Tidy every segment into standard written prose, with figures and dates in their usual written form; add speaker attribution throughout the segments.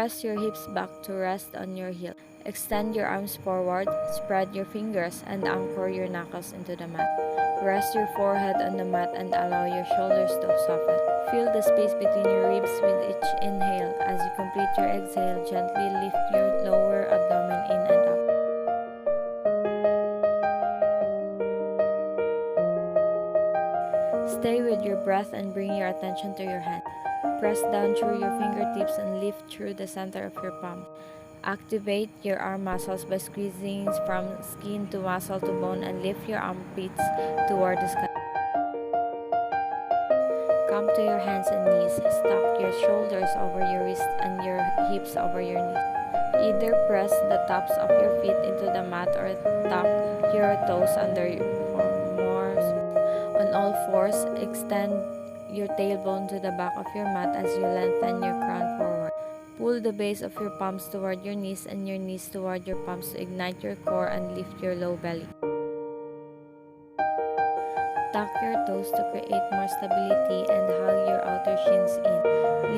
Speaker 1: Press your hips back to rest on your heel. Extend your arms forward, spread your fingers, and anchor your knuckles into the mat. Rest your forehead on the mat and allow your shoulders to soften. Feel the space between your ribs with each inhale. As you complete your exhale, gently lift your lower abdomen in and up. Stay with your breath and bring your attention to your hand. Press down through your fingertips and lift through the center of your palm. Activate your arm muscles by squeezing from skin to muscle to bone and lift your armpits toward the sky. Come to your hands and knees. Stack your shoulders over your wrists and your hips over your knees. Either press the tops of your feet into the mat or tuck your toes under your arms. On all fours, extend your tailbone to the back of your mat as you lengthen your crown forward. Pull the base of your palms toward your knees and your knees toward your palms to ignite your core and lift your low belly. Tuck your toes to create more stability and hug your outer shins in.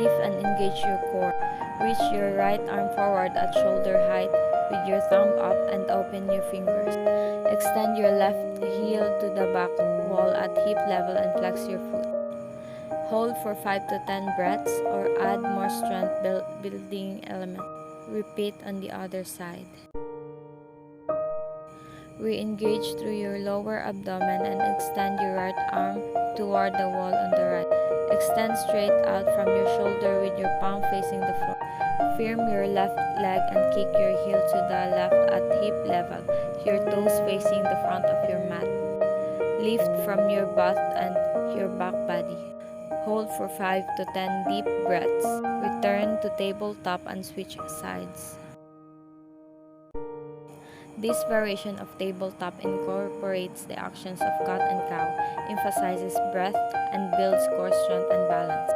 Speaker 1: Lift and engage your core. Reach your right arm forward at shoulder height with your thumb up and open your fingers. Extend your left heel to the back wall at hip level and flex your foot. Hold for 5 to 10 breaths or add more strength building element. Repeat on the other side. Re-engage through your lower abdomen and extend your right arm toward the wall on the right. Extend straight out from your shoulder with your palm facing the floor. Firm your left leg and kick your heel to the left at hip level, your toes facing the front of your mat. Lift from your butt and your back body. Hold for 5 to 10 deep breaths. Return to tabletop and switch sides. This variation of tabletop incorporates the actions of cat and cow, emphasizes breath, and builds core strength and balance.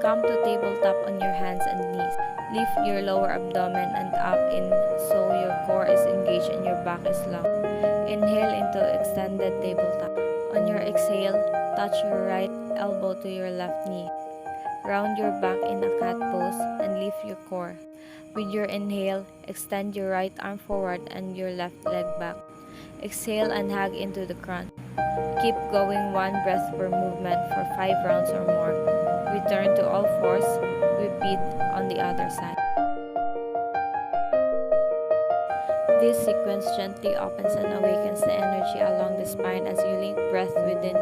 Speaker 1: Come to tabletop on your hands and knees. Lift your lower abdomen and up in so your core is engaged and your back is long. Inhale into extended tabletop. On your exhale, touch your right elbow to your left knee. Round your back in a cat pose and lift your core. With your inhale, extend your right arm forward and your left leg back. Exhale and hug into the front. Keep going 1 breath per movement for 5 rounds or more. Return to all fours. Repeat on the other side. This sequence gently opens and awakens the energy along the spine as you link breath within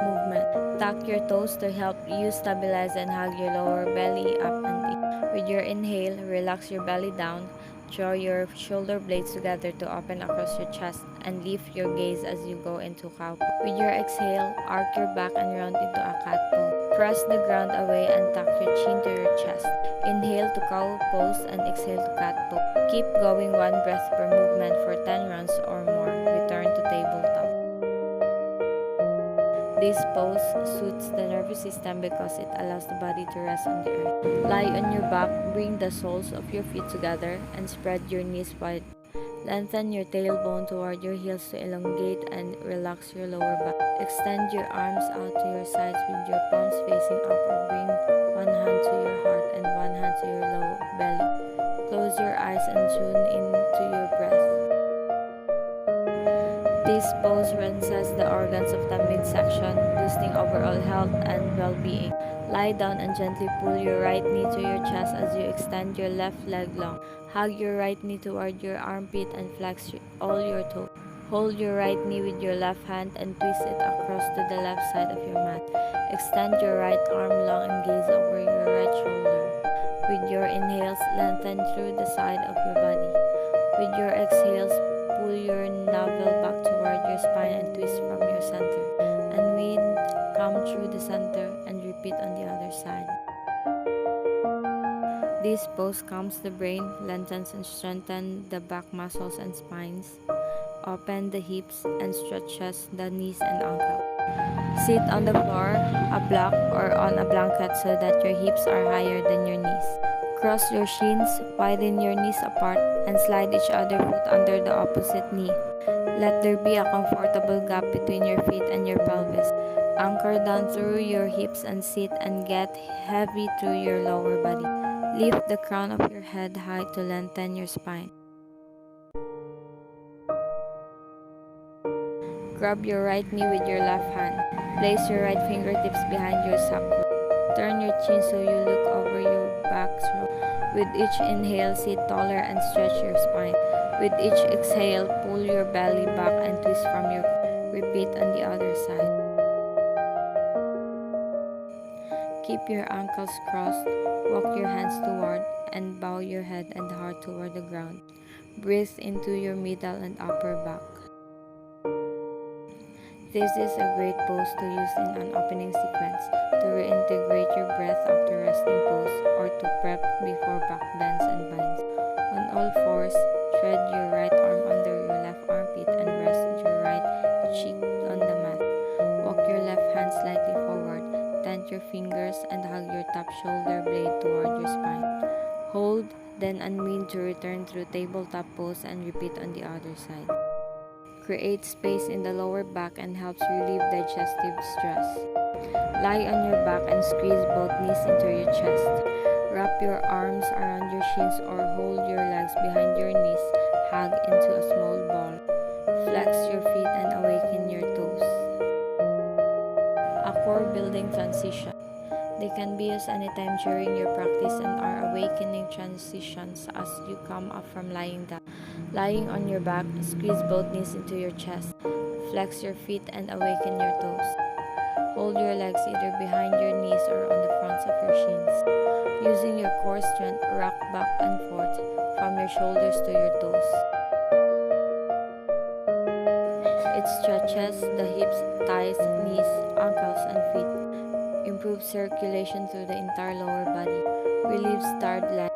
Speaker 1: movement. Tuck your toes to help you stabilize and hug your lower belly up and in. With your inhale, relax your belly down. Draw your shoulder blades together to open across your chest and lift your gaze as you go into cow pose. With your exhale, arc your back and round into a cat pose. Press the ground away and tuck your chin to your chest. Inhale to cow pose and exhale to cat pose. Keep going 1 breath per movement for 10 rounds or more. Return to tabletop. This pose suits the nervous system because it allows the body to rest on the earth. Lie on your back, bring the soles of your feet together, and spread your knees wide. Lengthen your tailbone toward your heels to elongate and relax your lower back. Extend your arms out to your sides with your palms facing up or bring 1 hand to your heart and 1 hand to your low belly. Close your eyes and tune into your breath. This pose rinses the organs of the midsection, boosting overall health and well-being. Lie down and gently pull your right knee to your chest as you extend your left leg long. Hug your right knee toward your armpit and flex all your toes. Hold your right knee with your left hand and twist it across to the left side of your mat. Extend your right arm long and gaze over your right shoulder. With your inhales, lengthen through the side of your body. With your exhales, pull your navel back toward your spine and twist from your center. And wind, come through the center and repeat on the other side. This pose calms the brain, lengthens and strengthens the back muscles and spines. Open the hips and stretches the knees and ankle. Sit on the floor, a block, or on a blanket so that your hips are higher than your knees. Cross your shins, widen your knees apart, and slide each other foot under the opposite knee. Let there be a comfortable gap between your feet and your pelvis. Anchor down through your hips and sit and get heavy through your lower body. Lift the crown of your head high to lengthen your spine. Grab your right knee with your left hand. Place your right fingertips behind your sacrum. Turn your chin so you look over your back. With each inhale, sit taller and stretch your spine. With each exhale, pull your belly back and twist from your core. Repeat on the other side. Keep your ankles crossed. Walk your hands toward and bow your head and heart toward the ground. Breathe into your middle and upper back. This is a great pose to use in an opening sequence, to reintegrate your breath after resting pose, or to prep before back bends and binds. On all fours, tread your right arm under your left armpit and rest your right cheek on the mat. Walk your left hand slightly forward, tent your fingers and hug your top shoulder blade toward your spine. Hold, then unwind to return through tabletop pose and repeat on the other side. Create space in the lower back and helps relieve digestive stress. Lie on your back and squeeze both knees into your chest. Wrap your arms around your shins or hold your legs behind your knees. Hug into a small ball. Flex your feet and awaken your toes. A core building transition. They can be used anytime during your practice and are awakening transitions as you come up from lying down. Lying on your back, squeeze both knees into your chest. Flex your feet and awaken your toes. Hold your legs either behind your knees or on the fronts of your shins. Using your core strength, rock back and forth from your shoulders to your toes. It stretches the hips, thighs, knees, ankles, and feet. Improves circulation through the entire lower body. Relieves tired legs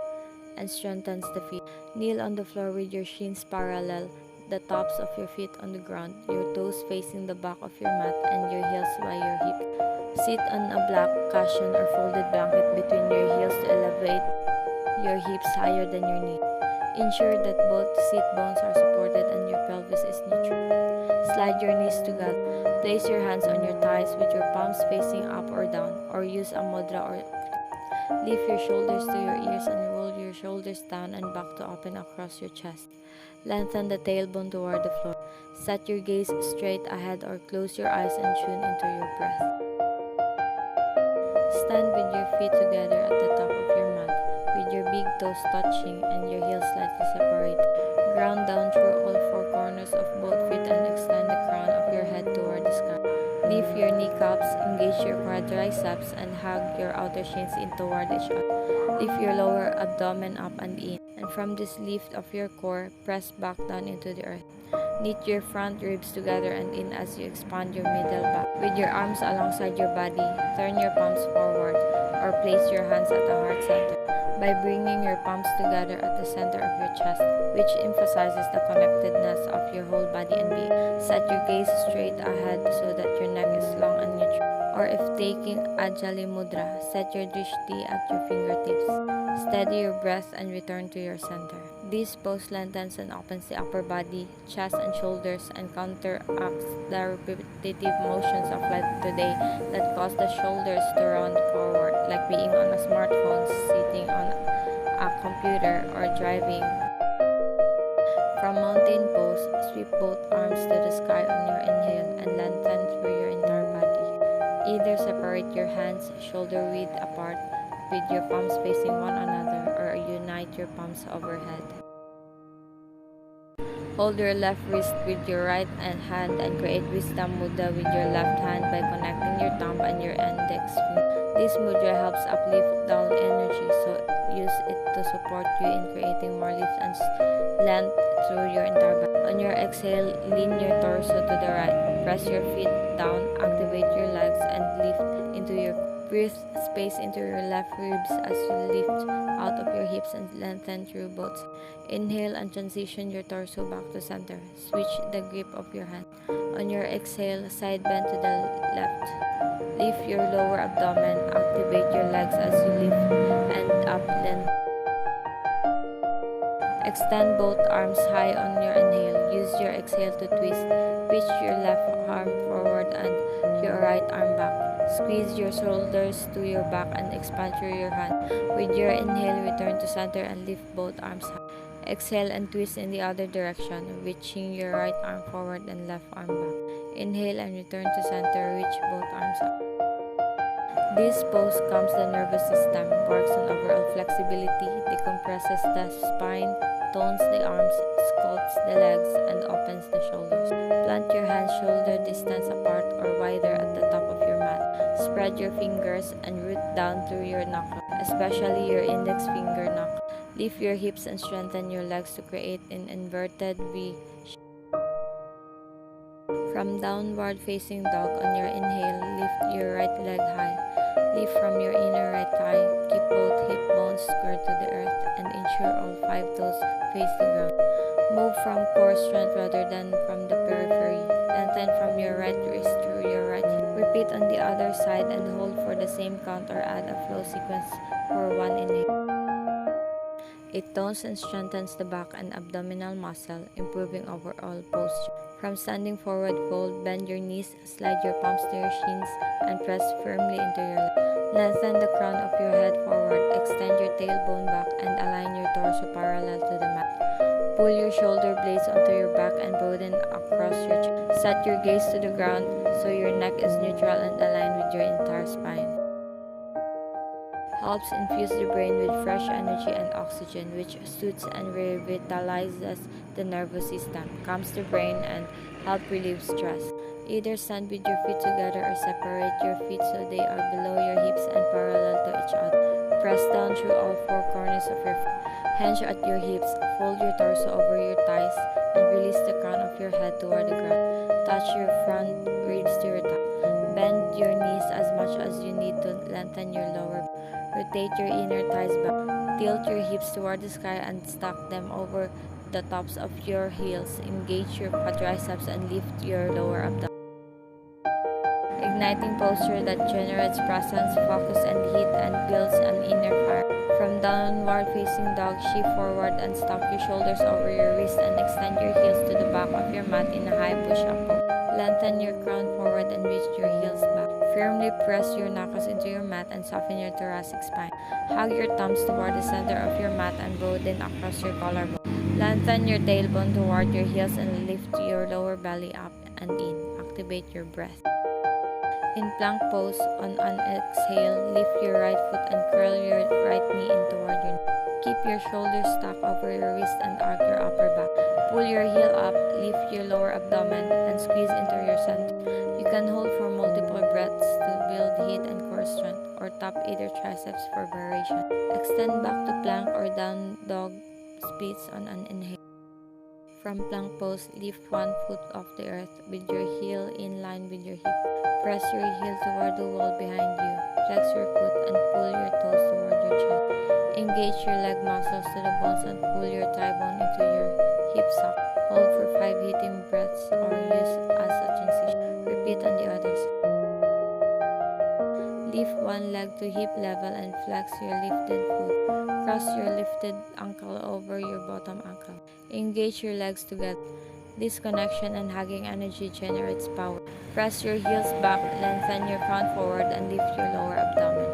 Speaker 1: and strengthens the feet. Kneel on the floor with your shins parallel, the tops of your feet on the ground, your toes facing the back of your mat and your heels by your hip. Sit on a black cushion or folded blanket between your heels to elevate your hips higher than your knee. Ensure that both seat bones are supported and your pelvis is neutral. Slide your knees together. Place your hands on your thighs with your palms facing up or down, or use a mudra or lift your shoulders to your ears and roll your shoulders down and back to open across your chest. Lengthen the tailbone toward the floor. Set your gaze straight ahead or close your eyes and tune into your breath. Stand with your feet together at the top of your mat, with your big toes touching and your heels slightly separated. Ground down through all four corners of both feet and extend the crown of your head toward the sky. Lift your kneecaps, engage your quadriceps, and hug your outer shins in toward each other. Lift your lower abdomen up and in, and from this lift of your core, press back down into the earth. Knit your front ribs together and in as you expand your middle back. With your arms alongside your body, turn your palms forward, or place your hands at the heart center. By bringing your palms together at the center of your chest, which emphasizes the connectedness of your whole body and being. Set your gaze straight ahead so that your neck is long and neutral. Or if taking Ajali Mudra, set your drishti at your fingertips. Steady your breath and return to your center. This pose lengthens and opens the upper body, chest and shoulders and counteracts the repetitive motions of life today that cause the shoulders to round forward, like being on a smartphone, sitting on a computer, or driving. From mountain pose, sweep both arms to the sky on your inhale and lengthen through your entire body. Either separate your hands shoulder width apart with your palms facing one another, or unite your palms overhead. Hold your left wrist with your right hand and create Wisdom Mudra with your left hand by connecting your thumb and your index finger. This mudra helps uplift down energy, so use it to support you in creating more lift and length through your entire body. On your exhale, lean your torso to the right. Press your feet down, activate your legs, and lift into your breathe space into your left ribs as you lift out of your hips and lengthen through both. Inhale and transition your torso back to center. Switch the grip of your hand. On your exhale, side bend to the left. Lift your lower abdomen. Activate your legs as you lift and up length. Extend both arms high on your inhale. Use your exhale to twist. Reach your left arm forward and your right arm back. Squeeze your shoulders to your back and expand through your hand. With your inhale, return to center and lift both arms high. Exhale and twist in the other direction, reaching your right arm forward and left arm back. Inhale and return to center, reach both arms up. This pose calms the nervous system, works on overall flexibility, decompresses the spine, tones the arms, sculpts the legs, and opens the shoulders. Plant your hands shoulder distance apart or wider at the top of your mat. Spread your fingers and root down through your knuckle, especially your index finger knuckle. Lift your hips and strengthen your legs to create an inverted V. From downward facing dog on your inhale, lift your right leg high. Lift from your inner right thigh. Keep both hip bones squared to the earth and ensure all 5 toes face the ground. Move from core strength rather than from the periphery. Lengthen from your right wrist through your right hip. Repeat on the other side and hold for the same count or add a flow sequence for 1 inhale. It tones and strengthens the back and abdominal muscle, improving overall posture. From standing forward fold, bend your knees, slide your palms to your shins, and press firmly into your lap. Lengthen the crown of your head forward, extend your tailbone back, and align your torso parallel to the mat. Pull your shoulder blades onto your back and broaden across your chest. Set your gaze to the ground so your neck is neutral and aligned with your entire spine. Helps infuse the brain with fresh energy and oxygen, which soothes and revitalizes the nervous system, calms the brain, and help relieve stress. Either stand with your feet together or separate your feet so they are below your hips and parallel to each other. Press down through all 4 corners of your feet. Hinge at your hips, fold your torso over your thighs, and release the crown of your head toward the ground. Touch your front ribs to your thigh. Bend your knees as much as you need to lengthen your lower back. Rotate your inner thighs back. Tilt your hips toward the sky and stack them over the tops of your heels. Engage your quadriceps and lift your lower abdomen. Igniting posture that generates presence, focus, and heat and builds an inner fire. From downward facing dog, shift forward and stack your shoulders over your wrist and extend your heels to the back of your mat in a high push-up pose. Lengthen your crown forward and reach your heels back. Firmly press your knuckles into your mat and soften your thoracic spine. Hug your thumbs toward the center of your mat and broaden across your collarbone. Lengthen your tailbone toward your heels and lift your lower belly up and in. Activate your breath. In plank pose, on an exhale, lift your right foot and curl your right knee in toward your knee. Keep your shoulders stacked over your wrist and arc your upper back. Pull your heel up, lift your lower abdomen, and squeeze into your center. You can hold for multiple breaths to build heat and core strength, or tap either triceps for variation. Extend back to plank or down dog splits on an inhale. From plank pose, lift one foot off the earth with your heel in line with your hip. Press your heel toward the wall behind you. Flex your foot and pull your toes toward your chest. Engage your leg muscles to the bones and pull your thigh bone into your hip socket. Hold for 5 heating breaths or use as a transition. Repeat on the other side. Lift one leg to hip level and flex your lifted foot. Cross your lifted ankle over your bottom ankle. Engage your legs together. This connection and hugging energy generates power. Press your heels back, lengthen your crown forward, and lift your lower abdomen.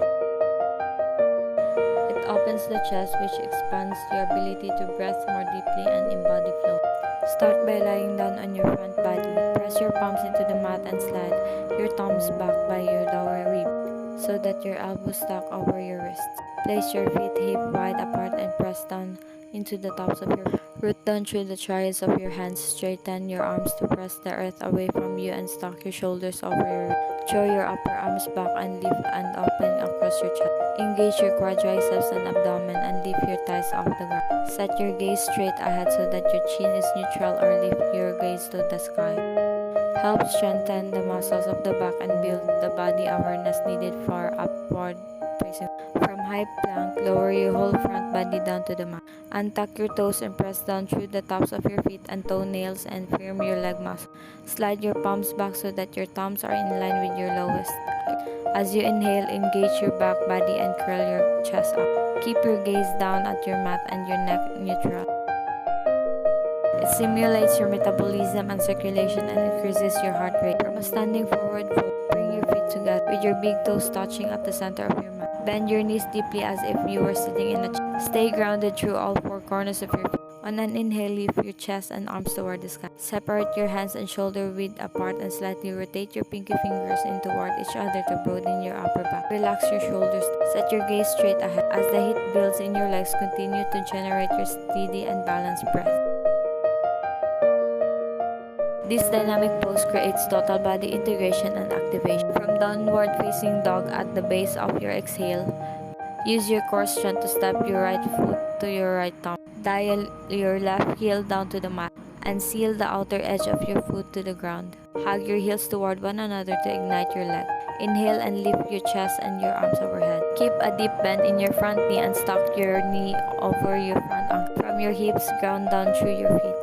Speaker 1: It opens the chest, which expands your ability to breathe more deeply and embody flow. Start by lying down on your front body. Press your palms into the mat and slide your thumbs back by your lower rib so that your elbows stack over your wrists. Place your feet hip wide apart and press down into the tops of your feet. Root down through the triads of your hands. Straighten your arms to press the earth away from you and stack your shoulders over your wrist. Throw your upper arms back and lift and open across your chest. Engage your quadriceps and abdomen and lift your thighs off the ground. Set your gaze straight ahead so that your chin is neutral or lift your gaze to the sky. Help strengthen the muscles of the back and build the body awareness needed for upward facing. From high plank, lower your whole front body down to the mat. Untuck your toes and press down through the tops of your feet and toenails and firm your leg muscle. Slide your palms back so that your thumbs are in line with your lowest. As you inhale, engage your back body and curl your chest up. Keep your gaze down at your mat and your neck neutral. It stimulates your metabolism and circulation and increases your heart rate. From a standing forward fold, bring your your feet together, with your big toes touching at the center of your mat. Bend your knees deeply as if you were sitting in a chair. Stay grounded through all four corners of your feet. On an inhale, lift your chest and arms toward the sky. Separate your hands and shoulder width apart and slightly rotate your pinky fingers in toward each other to broaden your upper back. Relax your shoulders. Set your gaze straight ahead. As the heat builds in your legs, continue to generate your steady and balanced breath. This dynamic pose creates total body integration and activation. From downward facing dog at the base of your exhale, use your core strength to step your right foot to your right thumb. Dial your left heel down to the mat and seal the outer edge of your foot to the ground. Hug your heels toward one another to ignite your leg. Inhale and lift your chest and your arms overhead. Keep a deep bend in your front knee and stock your knee over your front ankle. From your hips, ground down through your feet.